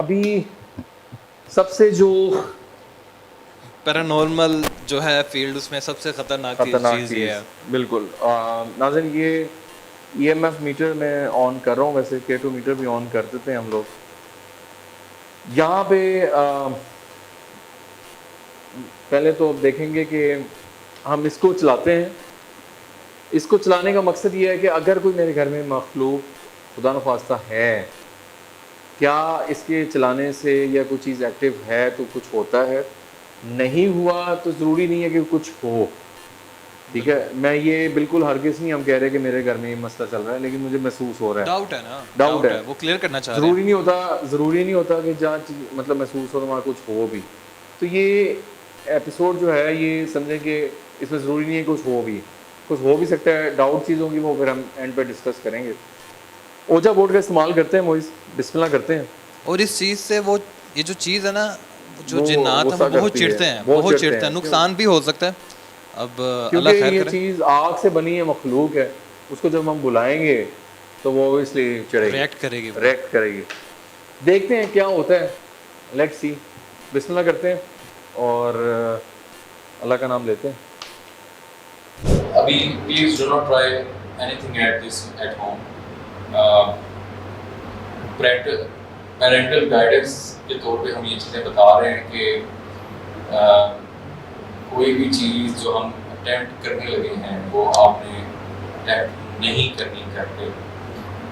अभी सबसे जो पैरानॉर्मल जो है फील्ड उसमें सबसे खतरनाक खतरनाक चीज़ ये चीज़, है। बिल्कुल नाज़रीन, ये ईएमएफ मीटर मैं ऑन कर रहा हूँ, वैसे K2 मीटर भी ऑन कर देते हैं हम लोग। यहाँ पे पहले तो अब देखेंगे कि हम इसको चलाते हैं। इसको चलाने का मकसद ये है कि अगर कोई मेरे घर में मखलूक खुदा न खास्ता है, क्या इसके चलाने से या कोई चीज़ एक्टिव है तो कुछ होता है, नहीं हुआ तो ज़रूरी नहीं है कि कुछ हो। ठीक है, मैं ये बिल्कुल हरगिज़ नहीं हम कह रहे कि मेरे घर में ये मसला चल रहा है, लेकिन मुझे महसूस हो रहा है, डाउट है ना, डाउट है। वो क्लियर करना चाह रहे हैं। ज़रूरी नहीं होता कि जहाँ मतलब महसूस हो तो वहाँ कुछ हो भी। तो ये एपिसोड जो है ये समझें कि इसमें ज़रूरी नहीं है कुछ हो भी सकता है, डाउट चीज़ होगी वो फिर हम एंड पे डिस्कस करेंगे। ओजा बोर्ड का इस्तेमाल करते हैं मोइस, बिस्मिल्लाह करते हैं। और इस चीज़ से वो ये जो चीज़ है ना, जो वो जिन्नात हैं वो गुस्सा बहुत करती है, चिढ़ते हैं, बहुत बहुत चिढ़ते चिढ़ते हैं, हैं, नुकसान भी हो सकता है। अब क्योंकि अल्लाह खैर ये करे। चीज़ आग से बनी है, मखलूक है, उसको जब हम बुलाएंगे तो वो ऑब्वियसली चढ़ेगी, रिएक्ट करेगी वो। रिएक्ट करेगी। देखते हैं क्या होता है, लेट्स सी। बिस्मिल्लाह करते हैं और अल्लाह का नाम लेते हैं। अभी please do not try anything at home. Parental guidance के तौर पे हम ये चीज़ें बता रहे हैं कि कोई भी चीज़ जो हम अटेम्प्ट करने लगे हैं वो आपने अटेम्प्ट नहीं करनी करते।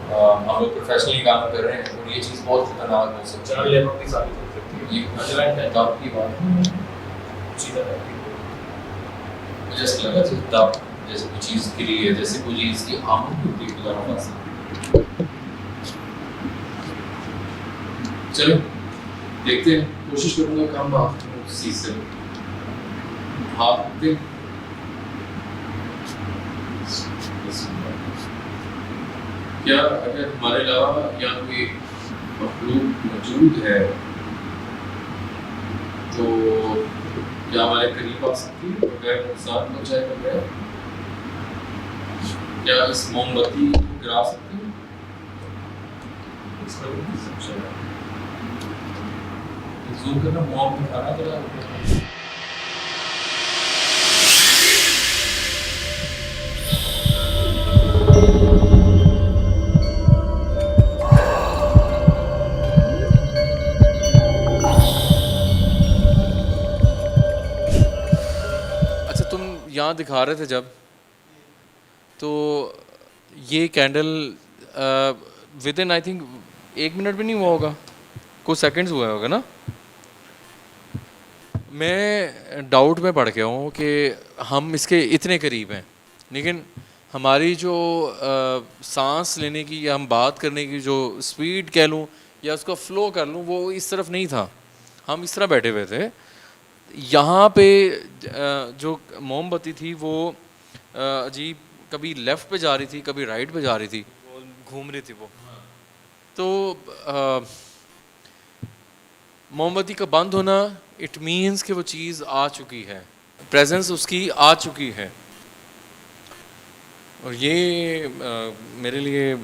हम लोग प्रोफेशनली काम कर रहे हैं और ये चीज़ बहुत खतरनाक हो सकती है, भी साबित हो सकती है। ये तब की बात मुझे ऐसा लगा तब जैसे कोई चीज़ गिरी है, जैसे कोई चीज़ की आमद होती है खुदा ना खास्ता। चलो देखते हैं, कोशिश करूंगा कम बात करूं उस चीज़ से। हाथ दे क्या अगर हमारे अलावा या कोई मखलूक मौजूद है तो क्या हमारे करीब आ सकती है अगर नुकसान पहुंचाए बगैर? क्या इस मोमबत्ती को गिरा सकती है? जूम करना, मोम दिखाना जरा। अच्छा, तुम यहाँ दिखा रहे थे जब, तो ये candle with in I think 1 minute भी नहीं हुआ होगा, कुछ सेकंड्स हुआ होगा ना। मैं डाउट में पड़ गया हूँ कि हम इसके इतने करीब हैं, लेकिन हमारी जो सांस लेने की या हम बात करने की जो स्पीड कह लूँ या उसका फ्लो कर लूँ, वो इस तरफ नहीं था। हम इस तरह बैठे हुए थे। यहाँ पे जो मोमबत्ती थी वो अजीब, कभी लेफ़्ट पे जा रही थी, कभी राइट पे जा रही थी, वो घूम रही थी वो। तो मोमबत्ती का बंद होना इट मीन्स कि वो चीज़ आ चुकी है, प्रेजेंस उसकी आ चुकी है। और ये मेरे लिए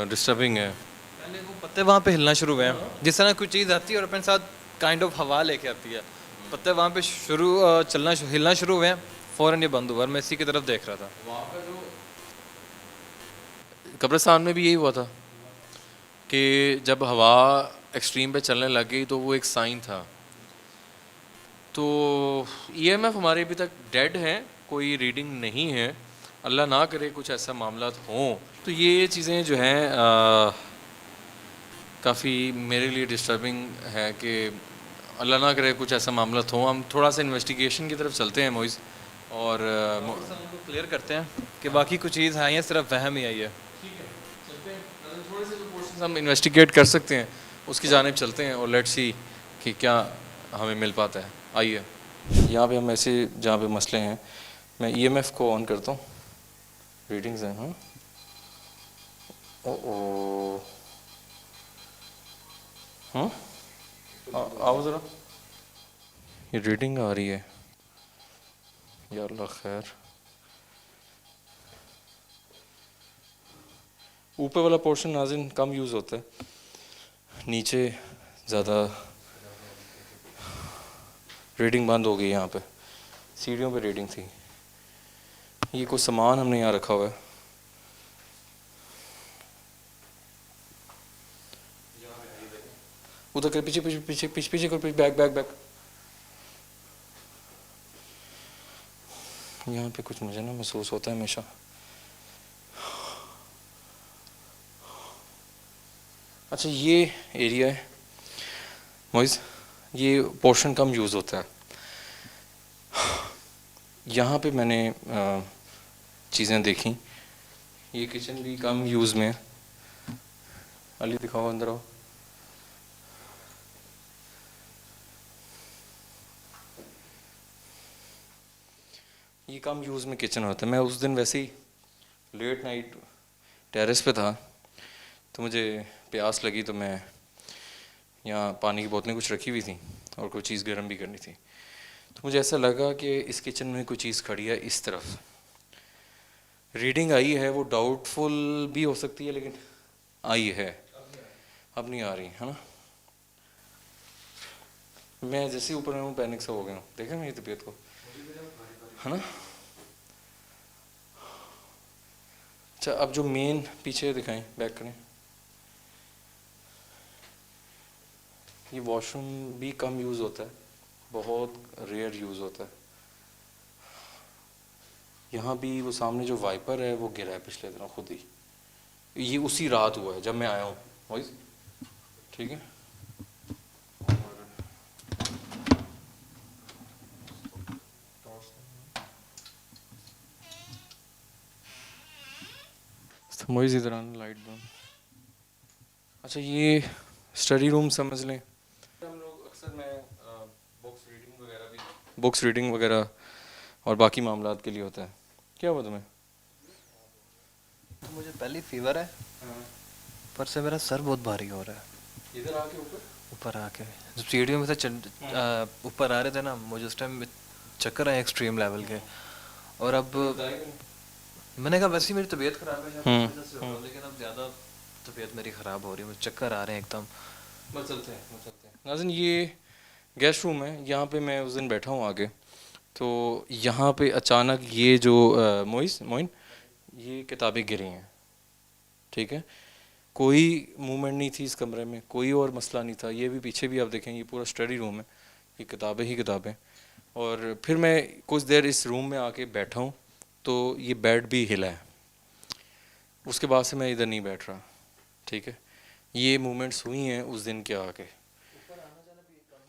डिस्टर्बिंग है। पहले वो पत्ते वहाँ पे हिलना शुरू हुए हैं, जिस तरह कोई चीज़ आती है और अपने साथ काइंड ऑफ हवा लेके आती है। पत्ते वहाँ पे हिलना शुरू हुए हैं, फ़ौरन ये बंद हुआ और मैं इसी की तरफ देख रहा था। वहाँ पर जो कब्रिस्तान में भी यही हुआ था कि जब हवा एक्सट्रीम पे चलने लग गई तो वो एक साइन था। तो ईएमएफ हमारे अभी तक डेड हैं, कोई रीडिंग नहीं है। अल्लाह ना करे कुछ ऐसा मामला हों तो ये चीज़ें जो हैं काफ़ी मेरे लिए डिस्टर्बिंग है कि अल्लाह ना करे कुछ ऐसा मामला हो। हम थोड़ा सा इन्वेस्टिगेशन की तरफ चलते हैं मोइस, और क्लियर करते हैं कि बाकी कुछ चीज़ है या सिर्फ वहम ही आई है। थोड़े से जो पोर्शन हम इन्वेस्टिगेट कर सकते हैं उसकी जानिब चलते हैं और लेट्स सी कि क्या हमें मिल पाता है। आइए, यहाँ पे हम ऐसे जहाँ पे मसले हैं, मैं ईएमएफ को ऑन करता हूँ। रीडिंग्स हैं, हाँ, ओ हाँ, आओ ज़रा, ये रीडिंग आ रही है, या अल्लाह खैर। ऊपर वाला पोर्शन नाज़िन कम यूज़ होता है, नीचे ज़्यादा रीडिंग बंद हो गई यहाँ पे, सीढ़ियों पे रीडिंग थी। ये कुछ सामान हमने यहाँ रखा हुआ है। उधर कर, पीछे पीछे पीछे पीछे पीछे कर, पीछे बैक बैक बैक। यहाँ पे कुछ मुझे ना महसूस होता है हमेशा। अच्छा ये एरिया है मोइज़, ये पोर्शन कम यूज़ होता है। यहाँ पे मैंने चीज़ें देखी। ये किचन भी कम यूज़ में है। अली दिखाओ, अंदर आओ। ये कम यूज़ में किचन होता है। मैं उस दिन वैसे ही लेट नाइट टेरेस पे था, तो मुझे प्यास लगी, तो मैं यहाँ पानी की बोतलें कुछ रखी हुई थी और कोई चीज़ गर्म भी करनी थी। तो मुझे ऐसा लगा कि इस किचन में कोई चीज़ खड़ी है इस तरफ। रीडिंग आई है, वो डाउटफुल भी हो सकती है, लेकिन आई है। अब नहीं आ रही है ना। मैं जैसे ऊपर हूँ पैनिक सा हो गया हूँ, देखा मेरी तबीयत को, है ना। अच्छा अब जो मेन पीछे दिखाएं, बैक करें। ये वॉशरूम भी कम यूज़ होता है, बहुत रेयर यूज़ होता है। यहाँ भी वो सामने जो वाइपर है वो गिरा है पिछले दिनों खुद ही। ये उसी रात हुआ है जब मैं आया हूँ वॉइस, ठीक है। मोइज़ इधर आना, लाइट बंद। अच्छा ये स्टडी रूम समझ लें। हम लोग अक्सर मैं बुक्स रीडिंग वगैरह और बाकी मामलात के लिए होता है। क्या हुआ तुम्हें? तो मुझे पहले फीवर है, पर से मेरा सर बहुत भारी हो रहा है। इधर आके ऊपर आके जब सीढ़ियों में से ऊपर आ रहे थे ना, मुझे उस टाइम चक्कर आए एक्सट्रीम लेवल के। और अब मैंने कहा वैसे ही मेरी तबीयत ख़राब है शायद इस वजह से हो रहा है, लेकिन अब ज़्यादा तबीयत मेरी ख़राब हो रही है, मुझे चक्कर आ रहे हैं एकदम। बस चलते हैं। नाज़रीन ये गेस्ट रूम है, यहाँ पे मैं उस दिन बैठा हूँ आगे, तो यहाँ पे अचानक ये जो मोइन ये किताबें गिरी हैं, ठीक है। कोई मूवमेंट नहीं थी इस कमरे में, कोई और मसला नहीं था। ये भी पीछे भी आप देखें, ये पूरा स्टडी रूम है, ये किताबें ही किताबें। और फिर मैं कुछ देर इस रूम में आके बैठा हूँ, तो ये बेड भी हिला है। उसके बाद से मैं इधर नहीं बैठ रहा, ठीक है। ये मूवमेंट्स हुई हैं उस दिन के आके।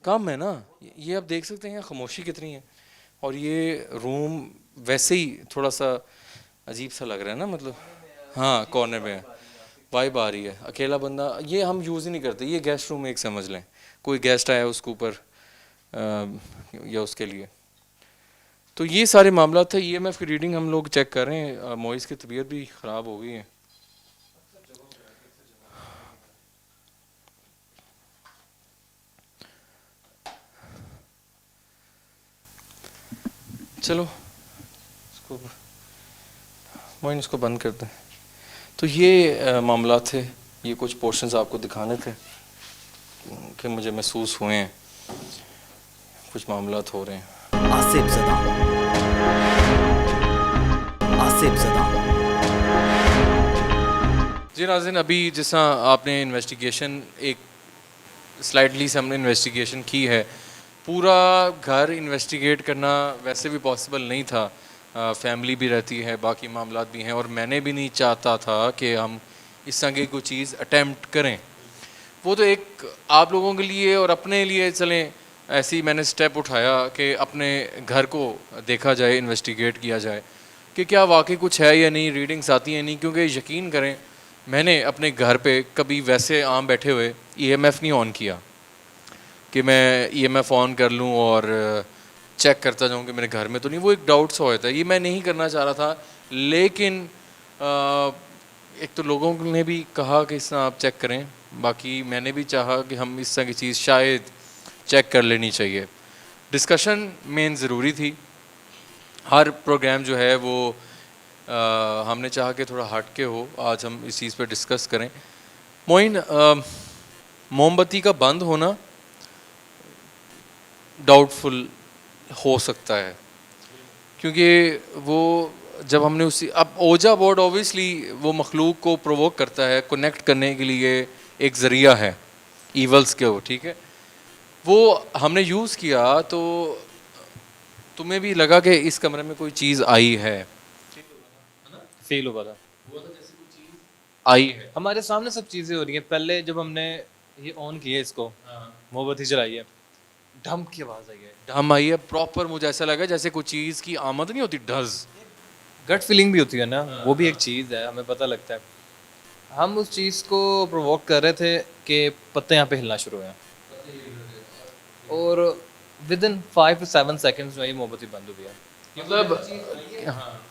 कम है ना, ये आप देख सकते हैं खामोशी कितनी है। और ये रूम वैसे ही थोड़ा सा अजीब सा लग रहा है ना, मतलब हाँ कॉर्नर में वाइब आ रही है। अकेला बंदा, ये हम यूज़ ही नहीं करते। ये गेस्ट रूम एक समझ लें, कोई गेस्ट आया उसके ऊपर या उसके लिए। तो ये सारे मामला थे। ईएमएफ की रीडिंग हम लोग चेक कर रहे हैं। मोइस की तबीयत भी ख़राब हो गई है। चलो इसको मोइन इसको बंद करते हैं। तो ये मामला थे, ये कुछ पोर्शंस आपको दिखाने थे कि मुझे महसूस हुए हैं कुछ मामलात हो रहे हैं। आसिफ ज़दा, आसिफ ज़दा। जी नाज़रीन, अभी जैसा आपने इन्वेस्टिगेशन एक स्लाइडली से हमने इन्वेस्टिगेशन की है। पूरा घर इन्वेस्टिगेट करना वैसे भी पॉसिबल नहीं था, फैमिली भी रहती है, बाकी मामलात भी हैं, और मैंने भी नहीं चाहता था कि हम इस तरह की कोई चीज़ अटेम्प्ट करें। वो तो एक आप लोगों के लिए और अपने लिए चलें, ऐसे ही मैंने स्टेप उठाया कि अपने घर को देखा जाए, इन्वेस्टिगेट किया जाए कि क्या वाकई कुछ है या नहीं, रीडिंग्स आती हैं नहीं। क्योंकि यकीन करें मैंने अपने घर पे कभी वैसे आम बैठे हुए ईएमएफ नहीं ऑन किया कि मैं ईएमएफ ऑन कर लूँ और चेक करता जाऊँ कि मेरे घर में तो नहीं। वो एक डाउट सा होता है, ये मैं नहीं करना चाह रहा था। लेकिन एक तो लोगों ने भी कहा कि इस तरह आप चेक करें, बाकी मैंने भी चाहा कि हम इस तरह की चीज़ शायद चेक कर लेनी चाहिए। डिस्कशन मेन ज़रूरी थी। हर प्रोग्राम जो है वो हमने चाहा कि थोड़ा हट के हो, आज हम इस चीज़ पर डिस्कस करें। मोइन मोमबत्ती का बंद होना डाउटफुल हो सकता है, क्योंकि वो जब हमने उसी अब ओजा बोर्ड ऑब्वियसली वो मखलूक को प्रोवोक करता है, कनेक्ट करने के लिए एक ज़रिया है ईवल्स के, वो ठीक है, वो हमने यूज़ किया तो तुम्हें भी लगा कि इस कमरे में कोई चीज़ आई है, फील हुआ था, आई है। हमारे सामने सब चीज़ें हो रही हैं। पहले जब हमने ये ऑन किया इसको, मोमबत्ती जलाई है, ढम की आवाज़ आई है, हम आई है प्रॉपर, मुझे ऐसा लगा जैसे कोई चीज़ की आमद नहीं होती, डज गट फीलिंग भी होती है ना, वो भी एक चीज़ है, हमें पता लगता है। हम उस चीज़ को प्रोवोक कर रहे थे कि पत्ते यहाँ पे हिलना शुरू हुए, और विद इन 5 to 7 सेकेंड्स में ये मोमबत्ती बंद हो गया। मतलब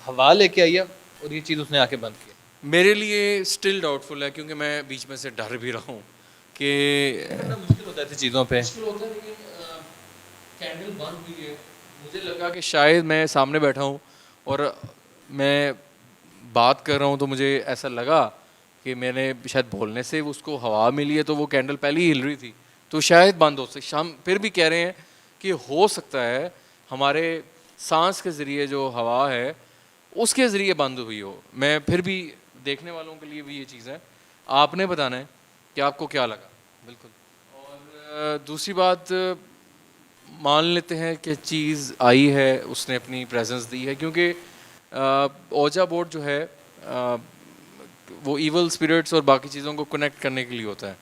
हवा लेके आई है और ये चीज़ उसने आके बंद की। मेरे लिए स्टिल डाउटफुल है, क्योंकि मैं बीच में से डर भी रहा हूँ कि बड़ा मुश्किल होता है ऐसी चीज़ों पे। कैंडल बंद हुई है, मुझे लगा कि शायद मैं सामने बैठा हूँ और मैं बात कर रहा हूँ, तो मुझे ऐसा लगा कि मैंने शायद बोलने से उसको हवा मिली है, तो वो कैंडल पहले ही हिल रही थी, तो शायद बंद हो सकती। हम फिर भी कह रहे हैं कि हो सकता है हमारे सांस के ज़रिए जो हवा है उसके ज़रिए बंद हुई हो। मैं फिर भी देखने वालों के लिए भी ये चीज़ है, आपने बताना है कि आपको क्या लगा। बिल्कुल। और दूसरी बात, मान लेते हैं कि चीज़ आई है, उसने अपनी प्रेजेंस दी है, क्योंकि ओजा बोर्ड जो है वो इवल स्पिरिट्स और बाकी चीज़ों को कनेक्ट करने के लिए होता है।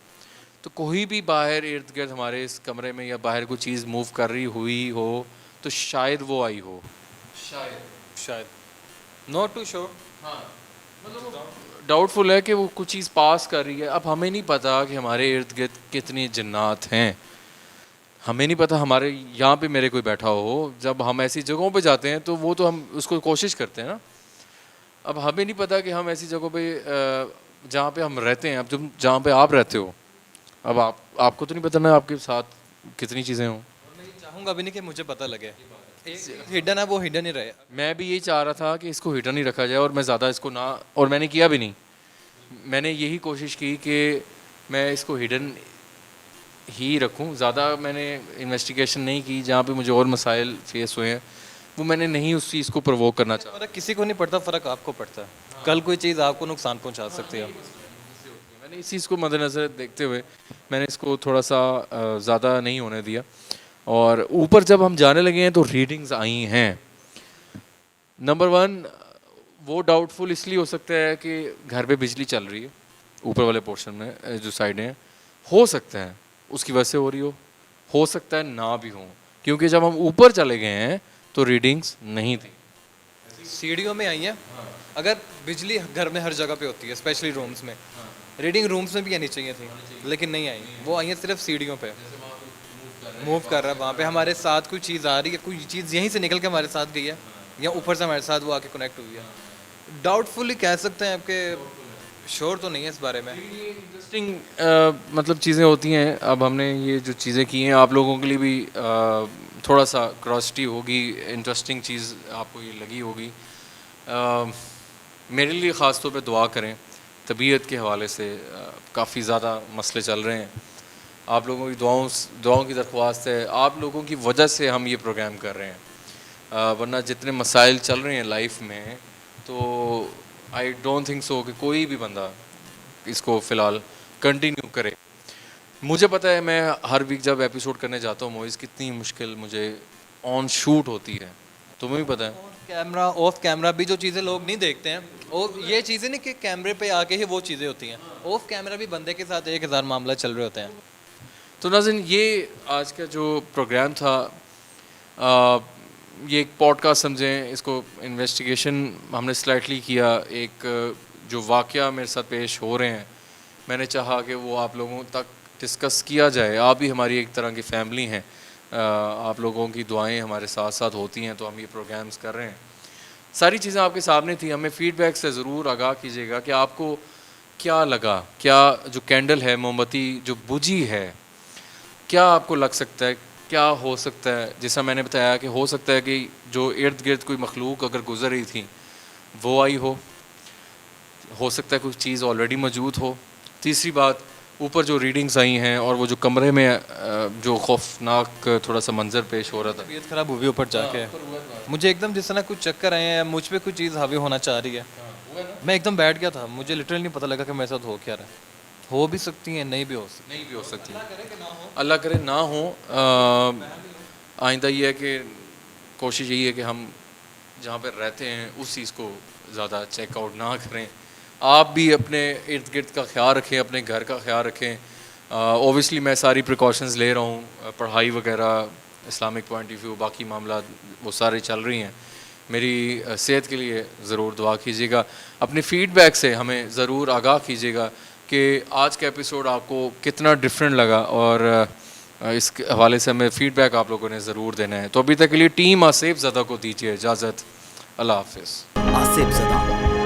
तो कोई भी बाहर इर्द गिर्द हमारे इस कमरे में या बाहर कोई चीज़ मूव कर रही हुई हो तो शायद वो आई हो, शायद, नॉट टू श्योर। हाँ, मतलब डाउटफुल है कि वो कुछ चीज़ पास कर रही है। अब हमें नहीं पता कि हमारे इर्द गिर्द कितनी जन्नात हैं, हमें नहीं पता हमारे यहाँ पे मेरे कोई बैठा हो। जब हम ऐसी जगहों पे जाते हैं तो वो तो हम उसको कोशिश करते हैं ना। अब हमें नहीं पता कि हम ऐसी जगहों पे जहाँ पे हम रहते हैं, अब जब जहाँ पे आप रहते हो, अब आपको तो नहीं पता ना आपके साथ कितनी चीज़ें हों। मैं चाहूँगा भी नहीं कि मुझे पता लगे, हिडन है वो हिडन ही रहे। मैं भी यही चाह रहा था कि इसको हिडन ही रखा जाए और मैं ज़्यादा इसको ना, और मैंने किया भी नहीं। मैंने यही कोशिश की कि मैं इसको हिडन ही रखूं, ज़्यादा मैंने इन्वेस्टिगेशन नहीं की। जहाँ पे मुझे और मसाइल फेस हुए हैं वो मैंने नहीं उस चीज़ को प्रोवोक करना चाहा। फ़र्क किसी को नहीं पड़ता, फ़र्क आपको पड़ता है। कल कोई चीज़ आपको नुकसान पहुंचा सकती है। मैंने इस चीज़ को मद्देनज़र देखते हुए मैंने इसको थोड़ा सा ज़्यादा नहीं होने दिया। और ऊपर जब हम जाने लगे हैं तो रीडिंग्स आई हैं। नंबर 1, वो डाउटफुल इसलिए हो सकता है कि घर पे बिजली चल रही है ऊपर वाले पोर्शन में, जो साइडें हैं, हो सकता है उसकी वजह से हो रही हो सकता है ना भी हो, क्योंकि जब हम ऊपर चले गए हैं तो रीडिंग्स नहीं थी। सीढ़ियों में आई है। अगर बिजली घर में हर जगह पे होती है, स्पेशली रूम्स में, रीडिंग रूम्स में भी आनी चाहिए थी, लेकिन नहीं आई। वो आई है सिर्फ सीढ़ियों पे, मूव कर रहा है वहाँ पे। हमारे साथ कोई चीज़ आ रही है, कोई चीज़ यहीं से निकल के हमारे साथ गई है, या ऊपर से हमारे साथ वो आके कनेक्ट हुई है। डाउटफुली कह सकते हैं, आपके श्योर तो नहीं है इस बारे में। इंटरेस्टिंग मतलब चीज़ें होती हैं। अब हमने ये जो चीज़ें की हैं, आप लोगों के लिए भी थोड़ा सा क्रॉसिटी होगी, इंटरेस्टिंग चीज़ आपको ये लगी होगी। मेरे लिए ख़ास तौर पे दुआ करें, तबीयत के हवाले से काफ़ी ज़्यादा मसले चल रहे हैं। आप लोगों की दुआओं की दरख्वास्त है, आप लोगों की वजह से हम ये प्रोग्राम कर रहे हैं। वरना जितने मसाइल चल रहे हैं लाइफ में, तो आई डोंट थिंक सो कि कोई भी बंदा इसको फ़िलहाल कंटिन्यू करे। मुझे पता है मैं हर वीक जब एपिसोड करने जाता हूँ मोइज़, कितनी मुश्किल मुझे ऑन शूट होती है, तुम्हें भी पता है। कैमरा ऑफ कैमरा भी जो चीज़ें लोग नहीं देखते हैं, और ये चीज़ें नहीं कि कैमरे पे आके ही वो चीज़ें होती हैं, ऑफ कैमरा भी बंदे के साथ 1000 मामला चल रहे होते हैं। तो नाज़रीन, ये आज का जो प्रोग्राम था, ये एक पॉडकास्ट समझें इसको, इन्वेस्टिगेशन हमने स्लाइटली किया। एक जो वाक़या मेरे साथ पेश हो रहे हैं, मैंने चाहा कि वो आप लोगों तक डिस्कस किया जाए। आप भी हमारी एक तरह की फ़ैमिली हैं, आप लोगों की दुआएं हमारे साथ साथ होती हैं, तो हम ये प्रोग्राम्स कर रहे हैं। सारी चीज़ें आपके सामने थी। हमें फ़ीडबैक से ज़रूर आगाह कीजिएगा कि आपको क्या लगा, क्या जो कैंडल है, मोमबत्ती जो बुझी है, क्या आपको लग सकता है, क्या हो सकता है। जैसा मैंने बताया कि हो सकता है कि जो इर्द गिर्द कोई मखलूक अगर गुजर रही थी वो आई हो सकता है कुछ चीज़ ऑलरेडी मौजूद हो। तीसरी बात, ऊपर जो रीडिंग्स आई हैं और वो जो कमरे में जो खौफनाक थोड़ा सा मंजर पेश हो रहा था, तबीयत खराब हुई ऊपर जाके। मुझे एकदम जिस तरह कुछ चक्कर आए हैं, मुझ पे कुछ चीज़ हावी होना चाह रही है। मैं एकदम बैठ गया था, मुझे लिटरली नहीं पता लगा कि मेरे साथ हो क्या रहा है। हो भी सकती हैं, नहीं भी हो सकती। नहीं भी हो सकती, अल्लाह करे ना हो। आइंदा ये है कि कोशिश यही है कि हम जहाँ पर रहते हैं उस चीज़ को ज़्यादा चेकआउट ना करें। आप भी अपने इर्द गिर्द का ख्याल रखें, अपने घर का ख्याल रखें। ओबियसली मैं सारी प्रिकॉशंस ले रहा हूँ, पढ़ाई वगैरह, इस्लामिक पॉइंट ऑफ व्यू, बाकी मामला वो सारे चल रही हैं। मेरी सेहत के लिए ज़रूर दुआ कीजिएगा। अपने फ़ीडबैक से हमें ज़रूर आगाह कीजिएगा कि आज का एपिसोड आपको कितना डिफरेंट लगा, और इस हवाले से हमें फ़ीडबैक आप लोगों ने ज़रूर देना है। तो अभी तक के लिए टीम आसिफ ज़दा को दीजिए इजाज़त। अल्लाह हाफ़िज़। आसिफ ज़दा।